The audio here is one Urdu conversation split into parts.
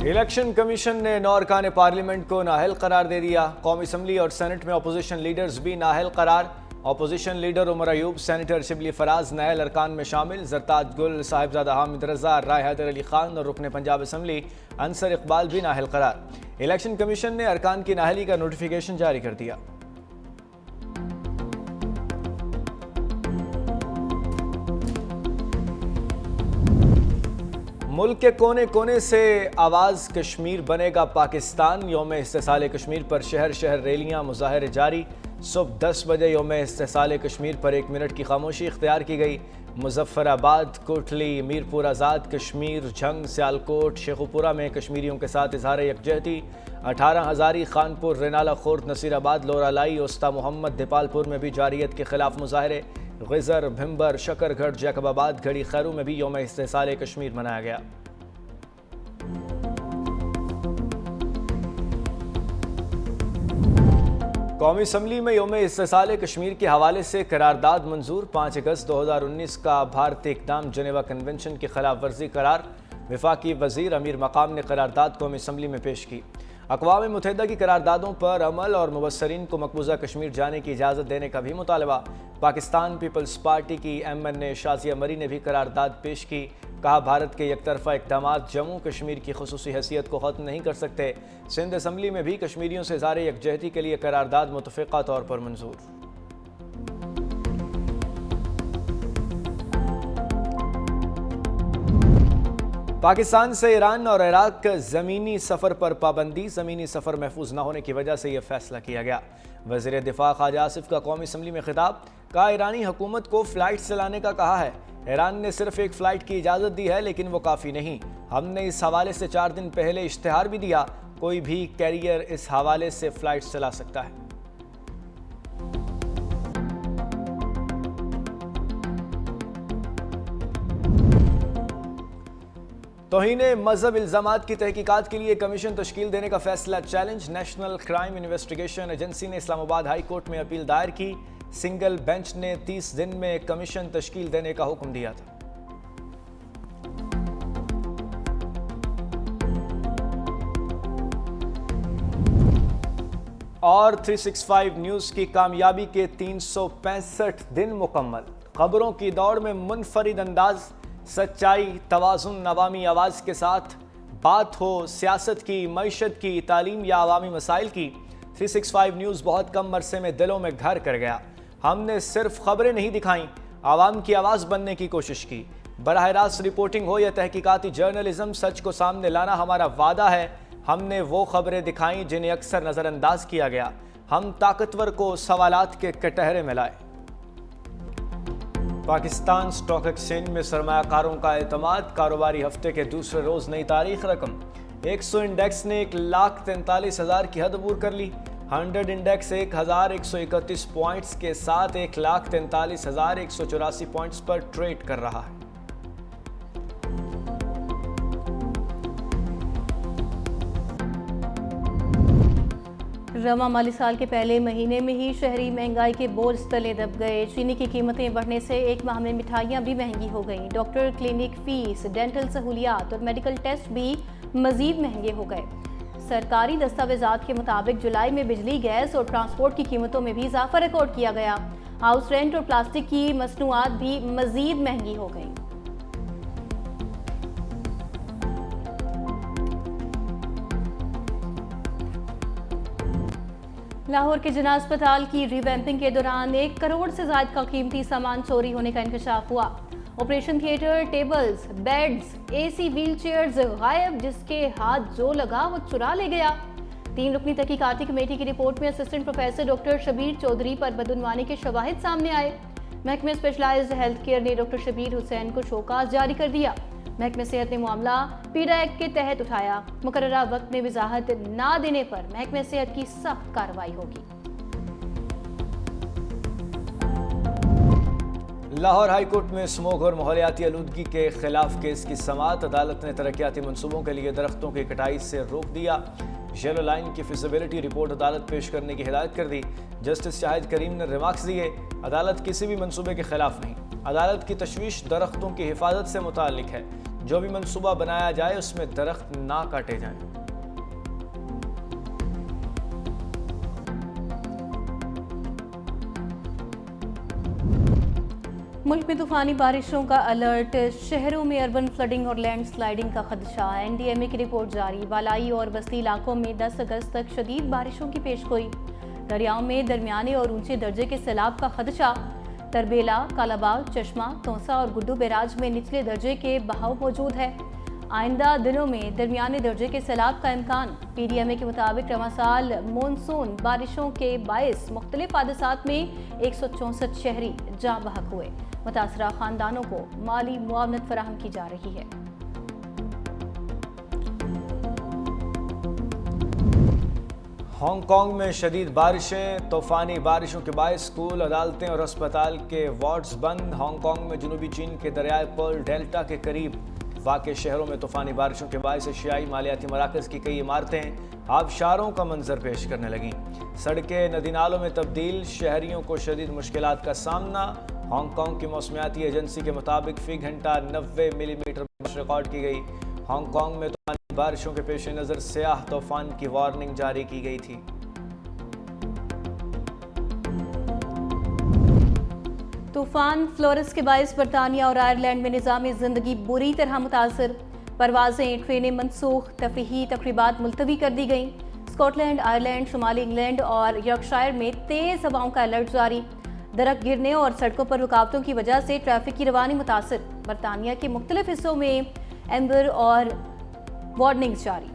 الیکشن کمیشن نے 9 ارکان پارلیمنٹ کو نااہل قرار دے دیا۔ قومی اسمبلی اور سینٹ میں اپوزیشن لیڈرز بھی نااہل قرار۔ Opposition leader Omar Ayub, senator Shibli Faraz نااہل ارکان میں شامل۔ زرتاج گل، صاحبزادہ حامد رضا، رائے حیدر علی خان اور رکن پنجاب اسمبلی انصر اقبال بھی نااہل قرار۔ الیکشن کمیشن نے ارکان کی نااہلی کا نوٹیفیکیشن جاری کر دیا۔ ملک کے کونے کونے سے آواز کشمیر بنے گا پاکستان۔ یوم استحصال کشمیر پر شہر شہر ریلیاں، مظاہرے جاری۔ صبح 10 بجے یوم استحصال کشمیر پر 1 منٹ کی خاموشی اختیار کی گئی۔ مظفر آباد، کوٹلی، میرپور آزاد کشمیر، جھنگ، سیالکوٹ، شیخوپورہ میں کشمیریوں کے ساتھ اظہار یکجہتی۔ 18 ہزاری، خانپور، رینالہ خورد، نصیر آباد، لورالائی، اوستا محمد، دیپال پور میں بھی جارحیت کے خلاف مظاہرے۔ غزر، بھمبر، شکر گھڑ، جیکب آباد، گھڑی خیرو میں بھی یوم استحصال کشمیر منایا گیا۔ قومی اسمبلی میں یوم استحصال کشمیر کے حوالے سے قرارداد منظور۔ 5 اگست 2019 کا بھارتی اقدام جنیوا کنونشن کی خلاف ورزی قرار۔ وفاقی وزیر امیر مقام نے قرارداد قومی اسمبلی میں پیش کی۔ اقوام متحدہ کی قراردادوں پر عمل اور مبصرین کو مقبوضہ کشمیر جانے کی اجازت دینے کا بھی مطالبہ۔ پاکستان پیپلز پارٹی کی MNA شازیہ مری نے بھی قرارداد پیش کی۔ کہا بھارت کے یک طرفہ اقدامات جموں کشمیر کی خصوصی حیثیت کو ختم نہیں کر سکتے۔ سندھ اسمبلی میں بھی کشمیریوں سے اظہار یکجہتی کے لیے قرارداد متفقہ طور پر منظور۔ پاکستان سے ایران اور عراق زمینی سفر پر پابندی۔ زمینی سفر محفوظ نہ ہونے کی وجہ سے یہ فیصلہ کیا گیا۔ وزیر دفاع خواجہ آصف کا قومی اسمبلی میں خطاب۔ کہا ایرانی حکومت کو فلائٹ چلانے کا کہا ہے۔ ایران نے صرف 1 فلائٹ کی اجازت دی ہے لیکن وہ کافی نہیں۔ ہم نے اس حوالے سے 4 دن پہلے اشتہار بھی دیا۔ کوئی بھی کیریئر اس حوالے سے فلائٹ چلا سکتا ہے۔ توہین مذہب الزامات کی تحقیقات کے لیے کمیشن تشکیل دینے کا فیصلہ challenge. National crime investigation agency نے اسلام آباد ہائی کورٹ میں اپیل دائر کی۔ سنگل بینچ نے 30 دن میں کمیشن تشکیل دینے کا حکم دیا تھا۔ اور 365 نیوز کی کامیابی کے 365 دن مکمل۔ خبروں کی دوڑ میں منفرد انداز، سچائی، توازن، عوامی آواز کے ساتھ بات ہو سیاست کی، معیشت کی، تعلیم یا عوامی مسائل کی، 365 نیوز بہت کم عرصے میں دلوں میں گھر کر گیا۔ ہم نے صرف خبریں نہیں دکھائیں، عوام کی آواز بننے کی کوشش کی۔ براہ راست رپورٹنگ ہو یا تحقیقاتی جرنلزم، سچ کو سامنے لانا ہمارا وعدہ ہے۔ ہم نے وہ خبریں دکھائیں جنہیں اکثر نظر انداز کیا گیا۔ ہم طاقتور کو سوالات کے کٹہرے میں لائے۔ پاکستان اسٹاک ایکسچینج میں سرمایہ کاروں کا اعتماد۔ کاروباری ہفتے کے دوسرے روز نئی تاریخ رقم 100 انڈیکس نے 1,43,000 کی حد عبور کر لی۔ 100 انڈیکس 1,131 پوائنٹس کے ساتھ 1,43,184 پوائنٹس پر ٹریڈ کر رہا ہے۔ رواں مالی سال کے پہلے مہینے میں ہی شہری مہنگائی کے بوجھ تلے دب گئے۔ چینی کی قیمتیں بڑھنے سے ایک ماہ میں مٹھائیاں بھی مہنگی ہو گئیں۔ ڈاکٹر، کلینک فیس، ڈینٹل سہولیات اور میڈیکل ٹیسٹ بھی مزید مہنگے ہو گئے۔ سرکاری دستاویزات کے مطابق جولائی میں بجلی، گیس اور ٹرانسپورٹ کی قیمتوں میں بھی اضافہ ریکارڈ کیا گیا۔ ہاؤس رینٹ اور پلاسٹک کی مصنوعات بھی مزید مہنگی ہو گئیں۔ لاہور کے جناح اسپتال کی ری ویمپنگ کے دوران 1 کروڑ سے زائد کا قیمتی سامان چوری ہونے کا انکشاف ہوا۔ Operation theatre, tables, beds, AC wheelchairs غائب۔ جس کے ہاتھ جو لگا وہ چرا لے گیا۔ 3 رکنی تحقیقاتی کمیٹی کی رپورٹ میں assistant professor doctor Shabbir Chaudhry پر بدعنوانی کے شواہد سامنے آئے۔ محکمہ اسپیشلائزڈ ہیلتھ کیئر نے ڈاکٹر شبیر حسین کو شوکاز جاری کر دیا۔ محکمہ صحت نے معاملہ پیڈا ایکٹ کے تحت اٹھایا۔ مقررہ وقت میں وضاحت نہ دینے پر محکمہ صحت کی سخت کارروائی ہوگی۔ لاہور ہائی کورٹ میں اسموگ اور ماحولیاتی آلودگی کے خلاف کیس کی سماعت۔ عدالت نے ترقیاتی منصوبوں کے لیے درختوں کی کٹائی سے روک دیا۔ یلو لائن کی فیزیبلٹی رپورٹ عدالت پیش کرنے کی ہدایت کر دی۔ جسٹس شاہد کریم نے ریمارکس دیے۔ عدالت کسی بھی منصوبے کے خلاف نہیں۔ عدالت کی تشویش درختوں کی حفاظت سے متعلق ہے۔ جو بھی منصوبہ بنایا جائے اس میں درخت نہ کاٹے جائیں۔ ملک میں طوفانی بارشوں کا الرٹ، شہروں میں اربن فلڈنگ اور لینڈ سلائیڈنگ کا خدشہ۔ NDMA کی رپورٹ جاری، بالائی اور وسطی علاقوں میں 10 اگست تک شدید بارشوں کی پیشگوئی۔ دریاؤں میں درمیانے اور اونچے درجے کے سیلاب کا خدشہ۔ تربیلا، کالاباغ، چشمہ، تونسا اور گڈو بیراج میں نچلے درجے کے بہاؤ موجود ہے۔ آئندہ دنوں میں درمیانے درجے کے سیلاب کا امکان۔ PDMA کے مطابق رواں سال مونسون بارشوں کے باعث مختلف حادثات میں 164 شہری جاں بحق ہوئے۔ متاثرہ خاندانوں کو مالی معاونت فراہم کی جا رہی ہے۔ ہانگ کانگ میں شدید بارشیں، طوفانی بارشوں کے باعث اسکول، عدالتیں اور اسپتال کے وارڈز بند۔ ہانگ کانگ میں جنوبی چین کے دریائے پرل ڈیلٹا کے قریب واقع شہروں میں طوفانی بارشوں کے باعث ایشیائی مالیاتی مراکز کی کئی عمارتیں آبشاروں کا منظر پیش کرنے لگیں۔ سڑکیں ندی نالوں میں تبدیل، شہریوں کو شدید مشکلات کا سامنا۔ ہانگ کانگ کی موسمیاتی ایجنسی کے مطابق فی گھنٹہ 90 ملی میٹر بارش ریکارڈ کی گئی۔ ہانگ کانگ میں طوفانی بارشوں کے پیش نظر سیاہ طوفان کی وارننگ جاری کی گئی تھی۔ طوفان فلورس کے باعث برطانیہ اور آئرلینڈ میں نظامی زندگی بری طرح متاثر۔ پروازیں، ٹرینیں منسوخ، تفریحی تقریبات ملتوی کر دی گئیں۔ اسکاٹ لینڈ، آئرلینڈ، شمالی انگلینڈ اور یارکشائر میں تیز ہوائوں کا الرٹ جاری۔ درخت گرنے اور سڑکوں پر رکاوٹوں کی وجہ سے ٹریفک کی روانی متاثر۔ برطانیہ کے مختلف حصوں میں ایمبر اور وارننگز جاری۔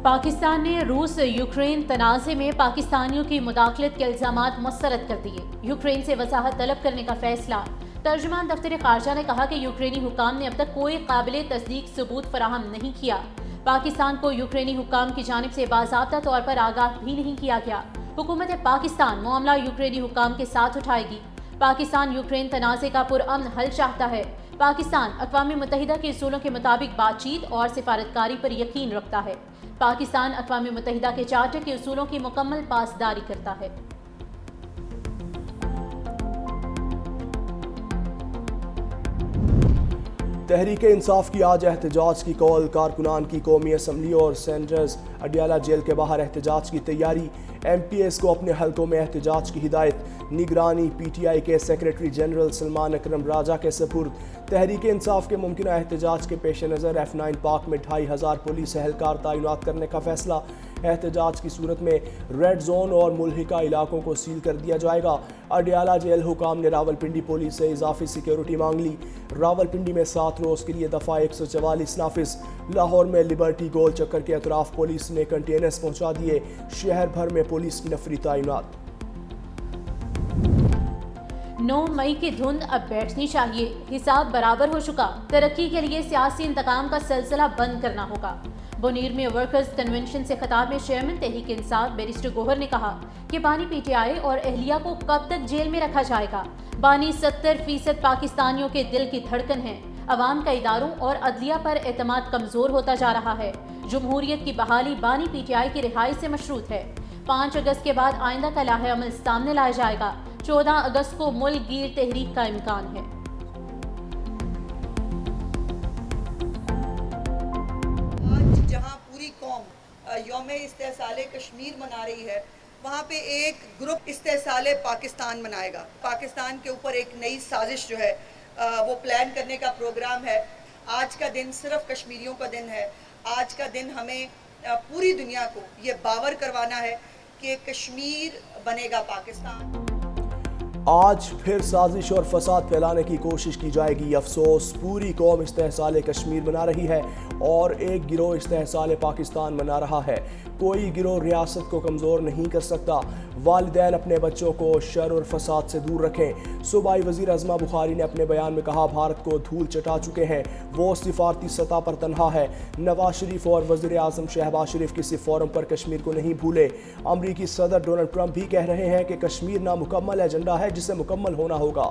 پاکستان نے روس یوکرین تنازع میں پاکستانیوں کی مداخلت کے الزامات مسترد کر دیے۔ یوکرین سے وضاحت طلب کرنے کا فیصلہ۔ ترجمان دفتر خارجہ نے کہا کہ یوکرینی حکام نے اب تک کوئی قابل تصدیق ثبوت فراہم نہیں کیا۔ پاکستان کو یوکرینی حکام کی جانب سے باضابطہ طور پر آگاہ بھی نہیں کیا گیا۔ حکومت پاکستان معاملہ یوکرینی حکام کے ساتھ اٹھائے گی۔ پاکستان یوکرین تنازع کا پرامن حل چاہتا ہے۔ پاکستان اقوام متحدہ کے اصولوں کے مطابق بات چیت اور سفارتکاری پر یقین رکھتا ہے۔ پاکستان اقوام متحدہ کے چارٹر کے اصولوں کی مکمل پاسداری کرتا ہے۔ تحریک انصاف کی آج احتجاج کی کال، کارکنان کی قومی اسمبلی اور سینٹرز اڈیالہ جیل کے باہر احتجاج کی تیاری۔ MPs کو اپنے حلقوں میں احتجاج کی ہدایت، نگرانی PTI کے سیکریٹری جنرل سلمان اکرم راجہ کے سپرد۔ تحریک انصاف کے ممکنہ احتجاج کے پیش نظر F9 پارک میں 2500 پولیس اہلکار تعینات کرنے کا فیصلہ۔ احتجاج کی صورت میں ریڈ زون اور ملحقہ علاقوں کو سیل کر دیا جائے گا۔ اڈیالہ جیل حکام نے راولپنڈی پولیس سے اضافی سیکیورٹی مانگ لی۔ راولپنڈی میں 7 روز کے لیے دفعہ 144 نافذ۔ لاہور میں لبرٹی گول چکر کے اطراف پولیس نے کنٹینرز پہنچا دیے۔ شہر بھر میں پولیس کی نفری تعینات۔ 9 مئی کی دھند اب بیٹھنی چاہیے، حساب برابر ہو چکا، ترقی کے لیے سیاسی انتقام کا سلسلہ بند کرنا ہوگا۔ بونیر میں ورکرز کنونشن سے خطاب میں چیئرمین تحریک انصاف بیرسٹر گوہر نے کہا کہ بانی PTI اور اہلیہ کو کب تک جیل میں رکھا جائے گا۔ بانی 70% پاکستانیوں کے دل کی دھڑکن ہیں۔ عوام کا اداروں اور عدلیہ پر اعتماد کمزور ہوتا جا رہا ہے۔ جمہوریت کی بحالی بانی PTI کی رہائی سے مشروط ہے۔ 5 اگست کے بعد آئندہ کا لائحہ عمل سامنے لایا جائے گا۔ 14 اگست کو ملک گیر تحریک کا امکان ہے۔ آج جہاں پوری قوم یوم استحصال کشمیر منا رہی ہے، وہاں پہ ایک گروپ استحصال پاکستان منائے گا۔ پاکستان کے اوپر ایک نئی سازش جو ہے وہ پلان کرنے کا پروگرام ہے۔ آج کا دن صرف کشمیریوں کا دن ہے۔ آج کا دن ہمیں پوری دنیا کو یہ باور کروانا ہے کہ کشمیر بنے گا پاکستان۔ آج پھر سازش اور فساد پھیلانے کی کوشش کی جائے گی۔ افسوس، پوری قوم استحصال کشمیر منا رہی ہے اور ایک گروہ استحصال پاکستان منا رہا ہے۔ کوئی گروہ ریاست کو کمزور نہیں کر سکتا۔ والدین اپنے بچوں کو شر اور فساد سے دور رکھیں۔ صوبائی وزیر عظمہ بخاری نے اپنے بیان میں کہا، بھارت کو دھول چٹا چکے ہیں، وہ سفارتی سطح پر تنہا ہے۔ نواز شریف اور وزیر اعظم شہباز شریف کسی فورم پر کشمیر کو نہیں بھولے۔ امریکی صدر ڈونلڈ ٹرمپ بھی کہہ رہے ہیں کہ کشمیر نامکمل ایجنڈا ہے جسے مکمل ہونا ہوگا۔